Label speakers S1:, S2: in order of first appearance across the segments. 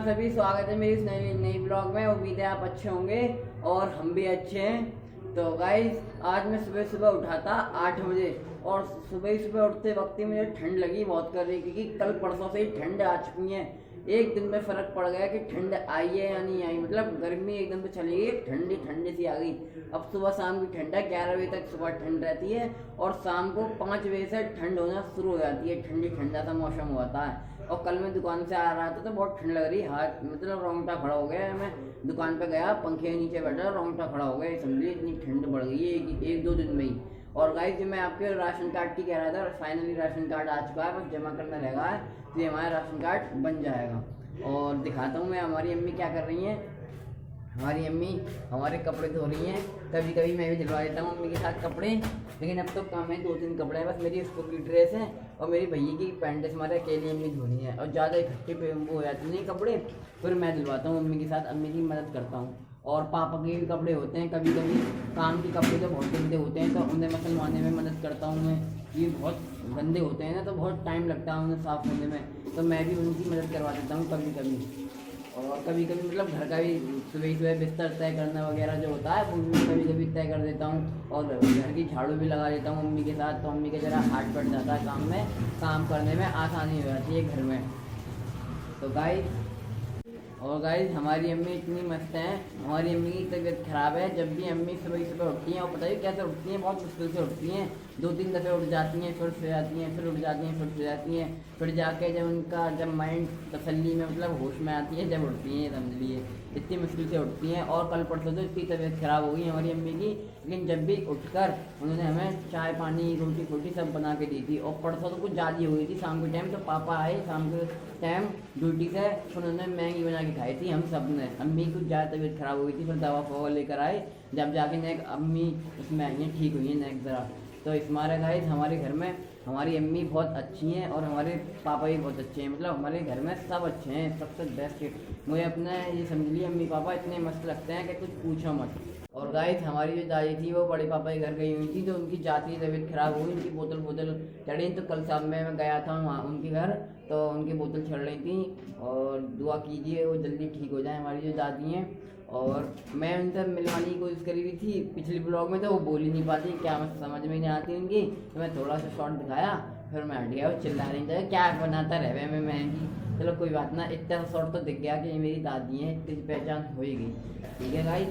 S1: सभी, स्वागत है मेरी इस नई ब्लॉग में। उम्मीद है आप अच्छे होंगे और हम भी अच्छे हैं। तो गाइस, आज मैं सुबह सुबह उठा था 8 बजे और सुबह ही सुबह उठते वक्त ही मुझे ठंड लगी बहुत कर रही, क्योंकि कल परसों से ही ठंड आ चुकी है। एक दिन में फ़र्क पड़ गया कि ठंड आई है या नहीं आई। मतलब गर्मी एकदम से चली गई, ठंडी ठंडी सी आ गई। अब सुबह शाम की ठंड है, 11 बजे तक सुबह ठंड रहती है और शाम को 5 बजे से ठंड होना शुरू हो जाती है। ठंडी ठंडा सा मौसम होता है। और कल मैं दुकान से आ रहा था तो बहुत ठंड लग रही, हाथ मतलब रोंगटा खड़ा हो गया। मैं दुकान पे गया, पंखे के नीचे बैठा, रोंगटा खड़ा हो गया। समझिए इतनी ठंड बढ़ गई है एक दो दिन में ही। और गाइस, मैं आपके राशन कार्ड की कह रहा था, फाइनली राशन कार्ड आ चुका है, बस जमा करना रहेगा है, तो ये हमारा राशन कार्ड बन जाएगा। और दिखाता हूँ मैं हमारी अम्मी क्या कर रही हैं। हमारी अम्मी हमारे कपड़े धो रही हैं। कभी कभी मैं भी धुलवा देता हूँ अम्मी के साथ कपड़े, लेकिन अब तो कम है, 2-3 कपड़े हैं बस। मेरी स्कूल की ड्रेस है और मेरी भैया की पैंट हमारे अकेली अम्मी धो रही है। और ज़्यादा इकट्ठे पे वो हो जाते नहीं कपड़े, फिर मैं धुलवाता हूँ अम्मी के साथ, अम्मी की मदद करता हूँ। और पापा के भी कपड़े होते हैं, कभी कभी काम के कपड़े तो बहुत गंदे होते हैं, तो उन्हें मैं सिलवाने में मदद करता हूँ मैं। ये बहुत गंदे होते हैं ना, तो बहुत टाइम लगता है उन्हें साफ़ होने में, तो मैं भी उनकी मदद करवा देता हूँ कभी कभी। और कभी कभी मतलब घर का भी सुबह सुबह बिस्तर तय करना वगैरह जो होता है वो भी कभी कभी तय कर देता हूँ। और घर की झाड़ू भी लगा देता हूँ मम्मी के साथ, तो मम्मी के ज़रा हाथ पड़ जाता है काम में, काम करने में आसानी हो जाती है घर में। तो गाइस हमारी अम्मी इतनी मस्त हैं। हमारी अम्मी की तबीयत ख़राब है। जब भी अम्मी सुबह सुबह उठती हैं, और पता है कैसे उठती हैं, बहुत मुश्किल से उठती हैं। 2-3 दफ़े उठ जाती हैं, फिर सो जाती हैं, फिर उठ जाती हैं, फिर सो जाती हैं। फिर जाके जब माइंड तसल्ली में मतलब होश में आती है, जब उठती हैं, समझ लिए इतनी मुश्किल से उठती हैं। और कल परसों तो इतनी तबीयत ख़राब हो गई हमारी अम्मी की, लेकिन जब भी उठकर उन्होंने हमें चाय पानी रोटी फोटी सब बना के दी थी। और परसों तो कुछ ज़्यादा हो गई थी शाम के टाइम, तो पापा आए शाम के टाइम ड्यूटी से, फिर उन्होंने मैगी बना के खाई थी हम सब ने। अम्मी की कुछ ज़्यादा तबीयत ख़राब हो गई थी, फिर दवा फवा लेकर आए, जब जाके नेक अम्मी उसमें आई हैं, ठीक हुई हैं नेक ज़रा। तो इस मारे गाइस हमारे घर में हमारी अम्मी बहुत अच्छी हैं और हमारे पापा भी बहुत अच्छे हैं। मतलब हमारे घर में सब अच्छे हैं, सबसे बेस्ट। मुझे अपने ये समझ लिए अम्मी पापा इतने मस्त लगते हैं कि कुछ पूछो मत। और गाइस हमारी जो दादी थी वो बड़े पापा के घर गई हुई थी, तो उनकी जाती तबीयत खराब हुई, उनकी बोतल चढ़ी। तो कल शाम में मैं गया था वहाँ उनके घर, तो उनकी बोतल चढ़ रही थी। और दुआ कीजिए वो जल्दी ठीक हो जाए हमारी जो दादी हैं। और मैं उनसे मिलवाने की कोशिश करी हुई थी पिछले ब्लॉग में, तो वो बोल ही नहीं पाती, क्या मैं समझ में नहीं आती उनकी। तो मैं थोड़ा सा शॉर्ट दिखाया, फिर मैं हट गया। वो चिल्ला रही थी क्या बनाता रहे मैं महंगी। चलो कोई बात ना, इतना शॉर्ट तो दिख गया कि ये मेरी दादी हैं, इतनी पहचान हो ही गई। ठीक है गाइस,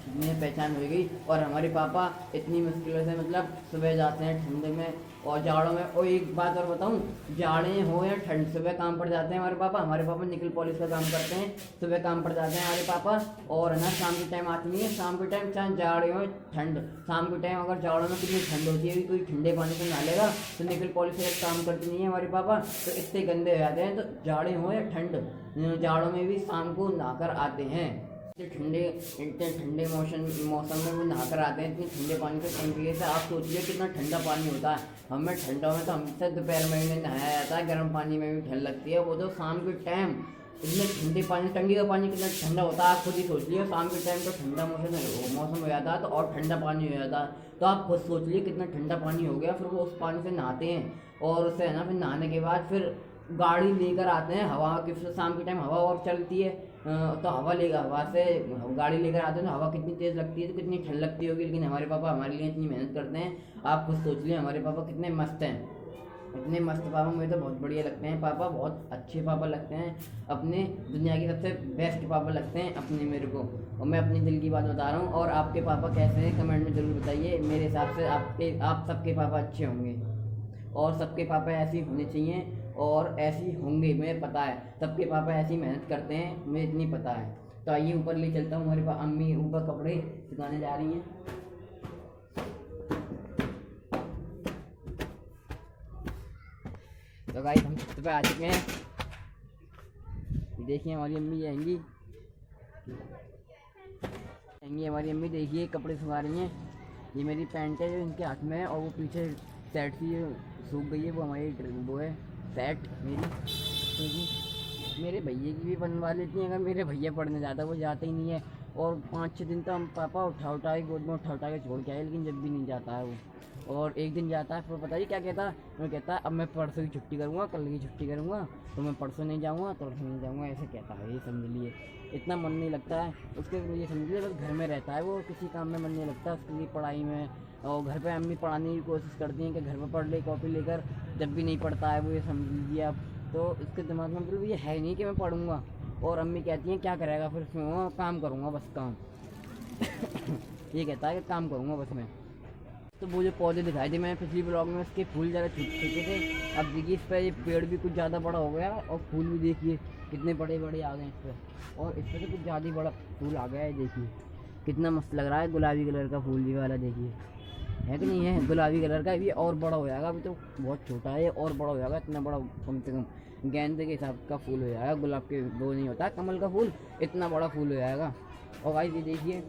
S1: इतनी पहचान हो गई। और हमारे पापा इतनी मुश्किलों से मतलब सुबह जाते हैं ठंडे में और जाड़ों में। और एक बात और बताऊं, जाड़े हो या ठंड, सुबह काम पर जाते हैं हमारे पापा निकल पॉलिश का काम करते हैं, सुबह काम पर जाते हैं हमारे पापा। और ना शाम के टाइम आते नहीं है, शाम के टाइम चाहे जाड़े हो ठंड, शाम के टाइम अगर जाड़ों में कितनी ठंड होती है, कोई ठंडे पानी से नहा लेगा, तो निकल पॉलिश का काम करते नहीं है हमारे पापा, तो इतने गंदे हो जाते हैं। तो जाड़े हो या ठंड, जाड़ों में भी शाम को नहाकर आते हैं। इतने ठंडे मौसम में वो नहाकर आते हैं, इतने ठंडे पानी से टंकी से। आप सोचिए कितना ठंडा पानी होता है। हमें ठंडों में तो हमसे दोपहर में नहाया जाता है, गर्म पानी में भी ठंड लगती है। वो तो शाम के टाइम इतने ठंडे पानी, टंकी का पानी कितना ठंडा होता है आप खुद ही सोच लिए। शाम के टाइम तो ठंडा मौसम हो जाता है, तो और ठंडा पानी हो जाता है, तो आप खुद सोच लिए कितना ठंडा पानी हो गया। फिर वो उस पानी से नहाते हैं, और उससे है ना, फिर नहाने के बाद फिर गाड़ी लेकर आते हैं हवा की। शाम के टाइम हवा और चलती है, तो हवा से गाड़ी लेकर आते हैं, तो हवा कितनी तेज़ लगती है, तो कितनी ठंड लगती होगी। लेकिन हमारे पापा हमारे लिए इतनी मेहनत करते हैं, आप खुद सोच लिए हमारे पापा कितने मस्त हैं। इतने मस्त पापा मुझे तो बहुत बढ़िया लगते हैं। पापा बहुत अच्छे पापा लगते हैं, अपने दुनिया के सबसे बेस्ट पापा लगते हैं अपने मेरे को। और मैं अपने दिल की बात बता रहा हूँ। और आपके पापा कैसे हैं कमेंट में ज़रूर बताइए। मेरे हिसाब से आप सबके पापा अच्छे होंगे, और सबके पापा ऐसे ही होने चाहिए, और ऐसे ही होंगे, मुझे पता है। सबके पापा ऐसी मेहनत करते हैं, मुझे इतनी पता है। तो आइए ऊपर ले चलता हूँ। हमारे अम्मी ऊपर कपड़े सुखाने जा रही हैं। तो गाइस हम छत पे आ चुके हैं। देखिए हमारी अम्मी आएंगी हमारी अम्मी, देखिए कपड़े सुखा रही हैं। ये मेरी पैंट है जो इनके हाथ में है, और वो पीछे सेट सी सूख गई है, वो हमारी वो है सेट मेरी। क्योंकि मेरे भैया की भी बनवा लेती हैं, अगर मेरे भैया पढ़ने जाता, वो जाते ही नहीं है। और 5-6 दिन तो हम पापा उठा के गोद में उठा के छोड़ के आए, लेकिन जब भी नहीं जाता है वो। और एक दिन जाता है, फिर पता ही क्या कहता है, मैं कहता है अब मैं परसों की छुट्टी करूँगा, कल की छुट्टी करूँगा, तो मैं परसों नहीं जाऊँगा, तो नहीं जाऊँगा, ऐसे कहता है। ये समझ लिए इतना मन नहीं लगता है उसके, ये समझ लिए बस घर में रहता है, वो किसी काम में मन नहीं लगता उसके लिए, पढ़ाई में। और घर पे अम्मी पढ़ाने की कोशिश करती हैं कि घर में पढ़ ले कॉपी लेकर, जब भी नहीं पढ़ता है वो, ये समझ लीजिए आप। तो इसके दिमाग में मतलब ये है नहीं कि मैं पढ़ूँगा, और अम्मी कहती हैं क्या करेगा फिर, काम करूँगा बस काम। ये कहता है कि काम करूँगा बस मैं। तो वो जो पौधे दिखाए थे मैंने पिछली ब्लॉग में, उसके फूल ज़्यादा छूटे थे। अब देखिए इस पर ये पेड़ भी कुछ ज़्यादा बड़ा हो गया, और फूल भी देखिए कितने बड़े बड़े आ गए इस पर, और इस पर तो कुछ ज़्यादा ही बड़ा फूल आ गया है। देखिए कितना मस्त लग रहा है, गुलाबी कलर का फूल भी वाला, देखिए है कि नहीं है गुलाबी कलर का। ये और बड़ा हो जाएगा, अभी तो बहुत छोटा है, और बड़ा हो जाएगा, इतना बड़ा कम से कम गेंदे के हिसाब का फूल हो जाएगा, गुलाब के वो नहीं होता कमल का फूल, इतना बड़ा फूल हो जाएगा। और भाई ये देखिए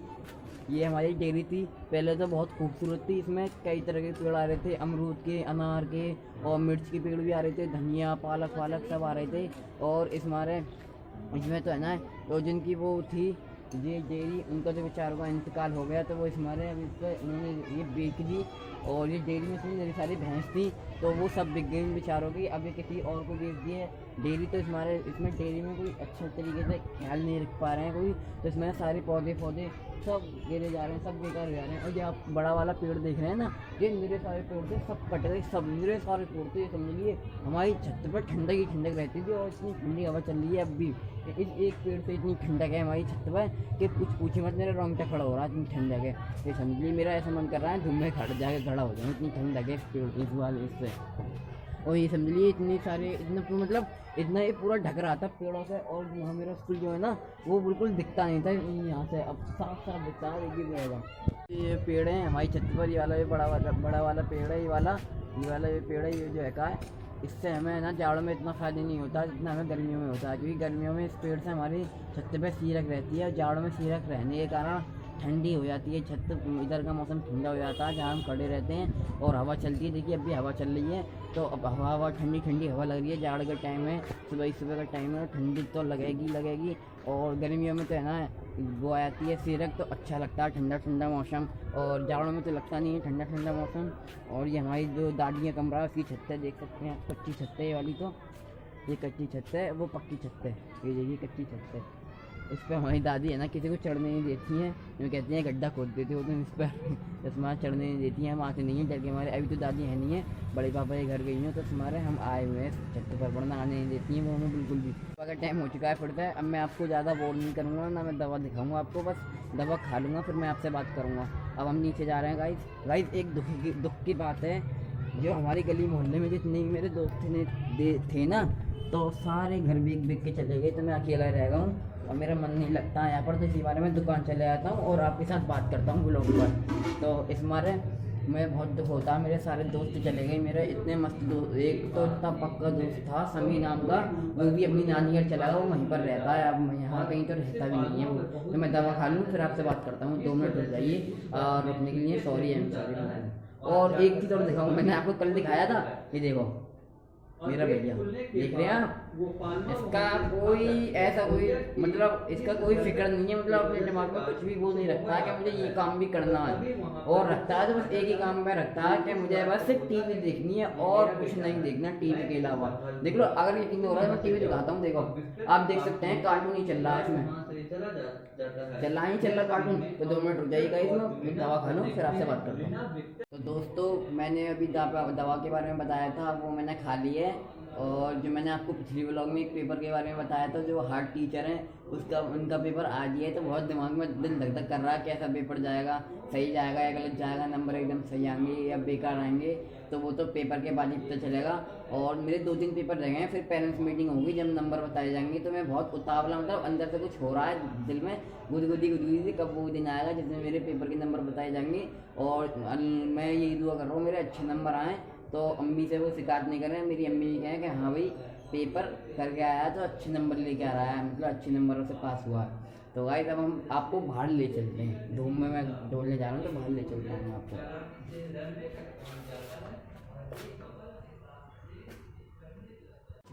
S1: ये हमारी डेयरी थी, पहले तो बहुत खूबसूरत थी, इसमें कई तरह के पेड़ आ रहे थे, अमरूद के, अनार के, और मिर्च के पेड़ भी आ रहे थे, धनिया पालक वालक सब आ रहे थे। और इसमें तो है ना, तो जिनकी वो थी ये डेयरी, उनका तो बेचारों का इंतकाल हो गया, तो वो हमारे अब इस पर उन्होंने ये बेच दी। और ये डेयरी में इसमें मेरी सारी भैंस थी, तो वो सब बिक गई बेचारों की, अब ये किसी और को बेच दिए। डेयरी तो हमारे इसमें डेयरी में कोई अच्छे तरीके से ख्याल नहीं रख पा रहे हैं कोई, तो इसमें सारे पौधे सब गिरे जा रहे हैं, सब बेकार हो जा रहे हैं। और ये आप बड़ा वाला पेड़ देख रहे हैं ना, ये मेरे सारे पेड़ थे सब कट गए, सब मेरे सारे पेड़ थे, समझ लीजिए हमारी छत पर ठंडक ही ठंडक रहती थी, और इतनी ठंडी हवा चल रही है अब भी, इस एक पेड़ से इतनी ठंडक है हमारी छत पर कि कुछ पूछे मत, मेरा रोंगटा खड़ा हो रहा है, इतनी ठंडक है। ये समझ लीजिए मेरा ऐसा मन कर रहा है धूम में खड़ा हो जाऊँ, इतनी ठंडक है इस पेड़ इस वाले इससे। और ये समझ लीजिए इतनी सारे मतलब इतना ये पूरा ढक रहा था पेड़ों से, और वहाँ मेरा स्कूल जो है ना वो बिल्कुल दिखता नहीं था यहाँ से, अब साफ साफ दिखता है, देखिए रहेगा। ये पेड़ है हमारी छत पर, ये वाला ये बड़ा वाला पेड़ है, ये वाला ये पेड़ है, ये जो है का है, इससे हमें ना जाड़ों में इतना फ़ायदा नहीं होता जितना हमें गर्मियों में होता है, क्योंकि गर्मियों में इस पेड़ से हमारी छत पर सीरक रहती है, और जाड़ों में सीरक रहने के कारण ठंडी हो जाती है छत, इधर का मौसम ठंडा हो जाता है जहाँ हम खड़े रहते हैं, और हवा चलती है। देखिए अब भी हवा चल रही है, तो अब हवा ठंडी ठंडी हवा लग रही है, जाड़ का टाइम है, सुबह का टाइम है, ठंडी तो लगेगी। और गर्मियों में तो है ना वो आ जाती है सीरक, तो अच्छा लगता है ठंडा ठंडा मौसम, और जाड़ों में तो लगता नहीं है ठंडा ठंडा मौसम। और ये हमारी जो दादियाँ कमरा उसकी छत है, देख सकते हैं कच्ची छत है ये वाली, तो ये कच्ची छत है, वो पक्की छत है, ये देखिए कच्ची छत है। इस पर हमारी दादी है ना किसी को चढ़ने नहीं देती हैं, जो कहती हैं गड्ढा खोद देते हो तुम इस पर, इसमें चढ़ने नहीं देती हैं, हम आते नहीं हैं डर के हमारे। अभी तो दादी है नहीं है, बड़े पापा के घर गई हैं, तो हमारे हम आए हुए हैं छत पर, पढ़ना आने नहीं देती हैं वो हमें बिल्कुल भी। अगर टाइम हो चुका है फिरता है, अब मैं आपको ज़्यादा बोर नहीं करूँगा ना, मैं दवा दिखाऊँगा आपको, बस दवा खा लूँगा फिर मैं आपसे बात करूँगा। अब हम नीचे जा रहे हैं गाइस। एक दुख की बात है, जो हमारी गली मोहल्ले में जितने मेरे दोस्त थे ना, तो सारे घर बिक के चले गए, तो मैं अकेला रह गया हूँ, और मेरा मन नहीं लगता यहाँ पर, तो इसी बारे में दुकान चले जाता हूँ और आपके साथ बात करता हूँ ब्लॉग पर। तो इस बारे मैं बहुत दुख होता है, मेरे सारे दोस्त चले गए, मेरे इतने मस्त दोस्त, एक तो इतना पक्का दोस्त था समी नाम का, वो भी अपनी नानी घर चला गया, वो वहीं पर रहता है, अब यहाँ कहीं तो रहता भी नहीं है वो। तो मैं दवा खा लूँ फिर आपसे बात करता हूँ, 2 मिनट रुक जाइए, और रुकने के लिए सॉरी और एक चीज़ और दिखाऊँ, मैंने आपको कल दिखाया था, ये देखो मेरा भैया देख रहे हैं आप, इसका इसका कोई फिक्र नहीं है, मतलब अपने दिमाग में कुछ भी वो नहीं रखता है कि मुझे ये काम भी करना है, और रखता है तो बस एक ही काम में रखता है कि मुझे बस सिर्फ टीवी देखनी है और कुछ नहीं देखना टीवी के अलावा। देख लो अगर यकीन हो रहा है मैं टीवी दिखाता हूँ, देखो आप देख सकते हैं कार्टून ही चल रहा है इसमें, चल रहा कार्टून। तो 2 मिनट रुक जाइएगा, इसमें दवा खा लूँ फिर आपसे बात करता हूँ। तो दोस्तों मैंने अभी दवा के बारे में बताया था, वो मैंने खा ली है। और जो मैंने आपको पिछली व्लॉग में एक पेपर के बारे में बताया था, जो हार्ड टीचर हैं उनका पेपर आ गया है, तो बहुत दिमाग में दिल धक धक कर रहा है कैसा पेपर जाएगा, सही जाएगा या गलत जाएगा, नंबर एकदम सही आएंगे या बेकार आएंगे, तो वो तो पेपर के बाद ही पता चलेगा। और मेरे 2-3 पेपर रह गए हैं, फिर पेरेंट्स मीटिंग होगी जब नंबर बताए जाएंगे, तो मैं बहुत उतावला, मतलब अंदर से कुछ हो रहा है दिल में गुदगुदी कब वो दिन आएगा जिसमें मेरे पेपर के नंबर बताए जाएंगे। और मैं यही दुआ कर रहा हूँ मेरे अच्छे नंबर आएँ, तो अम्मी से वो शिकायत नहीं कर रहे हैं, मेरी अम्मी ये कहें कि हाँ भाई पेपर करके आया तो अच्छे नंबर लेके आ रहा है, मतलब अच्छे नंबरों से पास हुआ है। तो गाइस अब हम आपको बाहर ले चलते हैं, धूम में मैं ढोलने जा रहा हूँ, तो बाहर ले चलता हूँ आपको।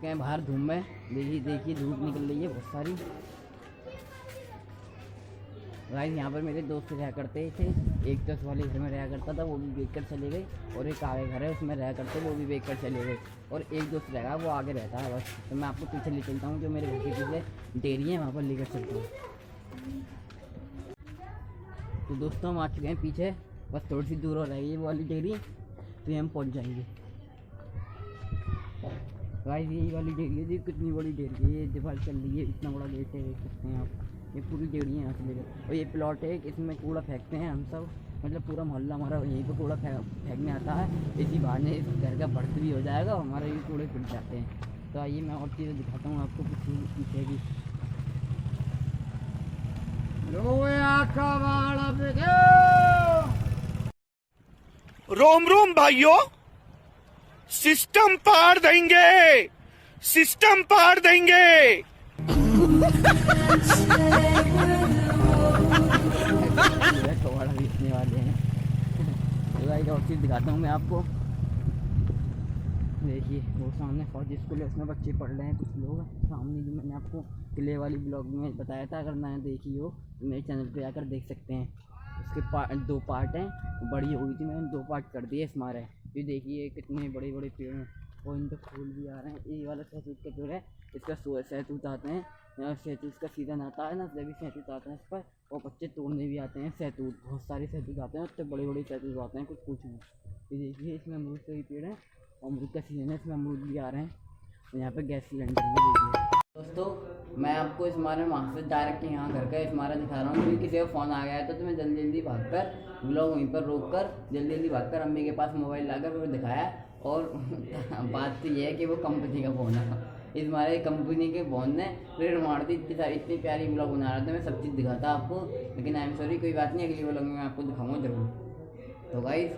S1: कहीं बाहर धूम में देखिए धूप निकल रही है बहुत सारी, गाइस यहाँ पर मेरे दोस्त रहा करते थे, एक तो इस वाले घर में रहा करता था, वो भी बेच कर चले गए, और एक आगे घर है उसमें रहा करते, वो भी बेच कर चले गए, और एक दोस्त रहेगा वो आगे रहता है बस। तो मैं आपको पीछे ले चलता हूँ, जो मेरे घर के पीछे डेयरी है वहाँ पर लेकर चलता हूँ। तो दोस्तों हम आ चुके हैं पीछे, बस थोड़ी सी दूर हो रही है वो वाली डेयरी, तो हम पहुँच जाएंगे। गाइस यही वाली डेयरी है जी, कितनी बड़ी डेयरी है, ये दीवार चल रही है, इतना बड़ा गेट है, देख सकते हैं आप, ये पूरी डेयरी है यहाँ से लेकर। और ये प्लॉट है, इसमें कूड़ा फेंकते हैं हम सब, मतलब पूरा मोहल्ला हमारा यहीं पे कूड़ा फेंकने आता है, इसी बहाने इस घर का बढ़त भी हो जाएगा, हमारे भी कूड़े पिट जाते हैं। तो आइए मैं और चीज़ें दिखाता हूँ आपको पीछे की।
S2: रोम रोम भाइयों, सिस्टम पार देंगे, सिस्टम पार देंगे।
S1: कबाड़ा बेचने वाले हैं। तो एक और चीज़ दिखाता हूँ मैं आपको, देखिए वो सामने फौजी स्कूल है, उसमें बच्चे पढ़ रहे हैं कुछ लोग सामने, जो मैंने आपको किले वाली ब्लॉग में बताया था, अगर ना देखी हो तो मेरे चैनल पे आकर देख सकते हैं। उसके 2 पार्ट हैं, बड़ी हो गई थी, मैंने 2 पार्ट कर दिए हमारे। ये देखिए कितने बड़े बड़े पेड़ हैं, और इन पर फूल भी आ रहे हैं। ये वाला सहतूत का पेड़ है, इसका सहतूत आते हैं, सहतूत का सीज़न आता है ना, जब सहतूत आते हैं इस पर, और बच्चे तोड़ने भी आते हैं सहतूत, बहुत सारे सहतूत आते हैं, उससे बड़े बड़े सहतूत आते हैं, कुछ कुछ नहीं। ये देखिए इसमें अमरूद का भी पेड़ है, अमरूद का सीज़न है, इसमें अमरूद भी आ रहे हैं। यहाँ पे गैस सिलेंडर भी देखिए। दोस्तों मैं आपको इस मारे वहाँ से डायरेक्ट यहाँ घर का इस मारा दिखा रहा हूँ, क्योंकि किसी का फ़ोन आ गया है, तो मैं जल्दी जल्दी भागकर ब्लॉग वहीं पर रोक कर जल्दी जल्दी भागकर अम्मी के पास मोबाइल लाकर फिर दिखाया। और बात तो ये है कि वो कंपनी का फ़ोन है, इस मारे कंपनी के फ़ोन ने फिर मार दी, इतनी प्यारी ब्लॉग बना रहा था, मैं सब चीज़ दिखाता आपको, लेकिन आई एम सॉरी, कोई बात नहीं, अगली ब्लॉग में मैं आपको दिखाऊँगा ज़रूर। तो गाइस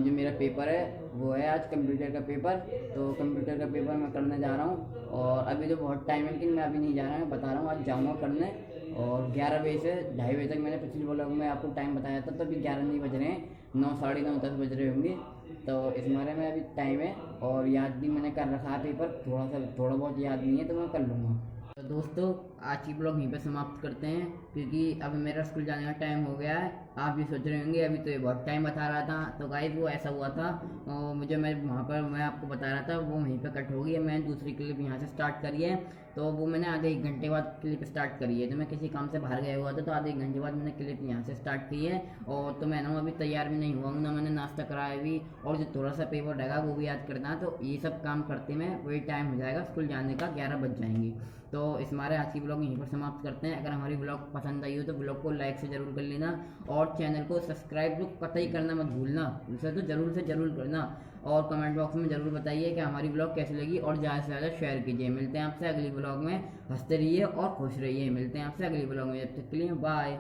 S1: जो मेरा पेपर है वो है आज कंप्यूटर का पेपर, तो कंप्यूटर का पेपर मैं करने जा रहा हूँ, और अभी तो बहुत टाइम है, लेकिन मैं अभी नहीं जा रहा हूँ, बता रहा हूँ आज जाऊँगा करने। और 11 बजे से 2:30 बजे तक मैंने पिछली ब्लॉग में आपको टाइम बताया था, तो अभी 11 नहीं बज रहे हैं, 9, साढ़े 9, 10 बज रहे होंगे, तो इस बारे में अभी टाइम है। और याद भी मैंने कर रखा है पेपर, थोड़ा बहुत याद नहीं है, तो मैं कर लूँगा। तो दोस्तों आज की ब्लॉग यहीं पर समाप्त करते हैं, क्योंकि अब मेरा स्कूल जाने का टाइम हो गया है। आप भी सोच रहे होंगे अभी तो ये बहुत टाइम बता रहा था, तो गाइस वो ऐसा हुआ था, मुझे मैं वहाँ पर मैं आपको बता रहा था वो वहीं पर कट हो गई है। मैंने दूसरी क्लिप यहाँ से स्टार्ट करी है, तो वो मैंने आधे 1 घंटे बाद क्लिप स्टार्ट करी है, तो मैं किसी काम से बाहर गया हुआ था, तो आधे 1 घंटे बाद मैंने क्लिप यहाँ से स्टार्ट की है। और तो मैं ना अभी तैयार भी नहीं हुआ हूँ, ना मैंने नाश्ता कराया भी, और जो थोड़ा सा पेपर रहेगा वो भी याद करना है, तो ये सब काम करते में वही टाइम हो जाएगा, स्कूल जाने का 11 बज जाएंगे। तो इस हमारे आज की ब्लॉग यहीं पर समाप्त करते हैं। अगर हमारी ब्लॉग पसंद आई हो तो ब्लॉग को लाइक से ज़रूर कर लेना, और चैनल को सब्सक्राइब तो कतई करना मत भूलना, उसे तो ज़रूर से ज़रूर करना, और कमेंट बॉक्स में ज़रूर बताइए कि हमारी ब्लॉग कैसी लगी, और ज़्यादा से ज़्यादा शेयर कीजिए। मिलते हैं आपसे अगली ब्लॉग में, हंसते रहिए और खुश रहिए। मिलते हैं आपसे अगली ब्लॉग में, जब तक के लिए बाय।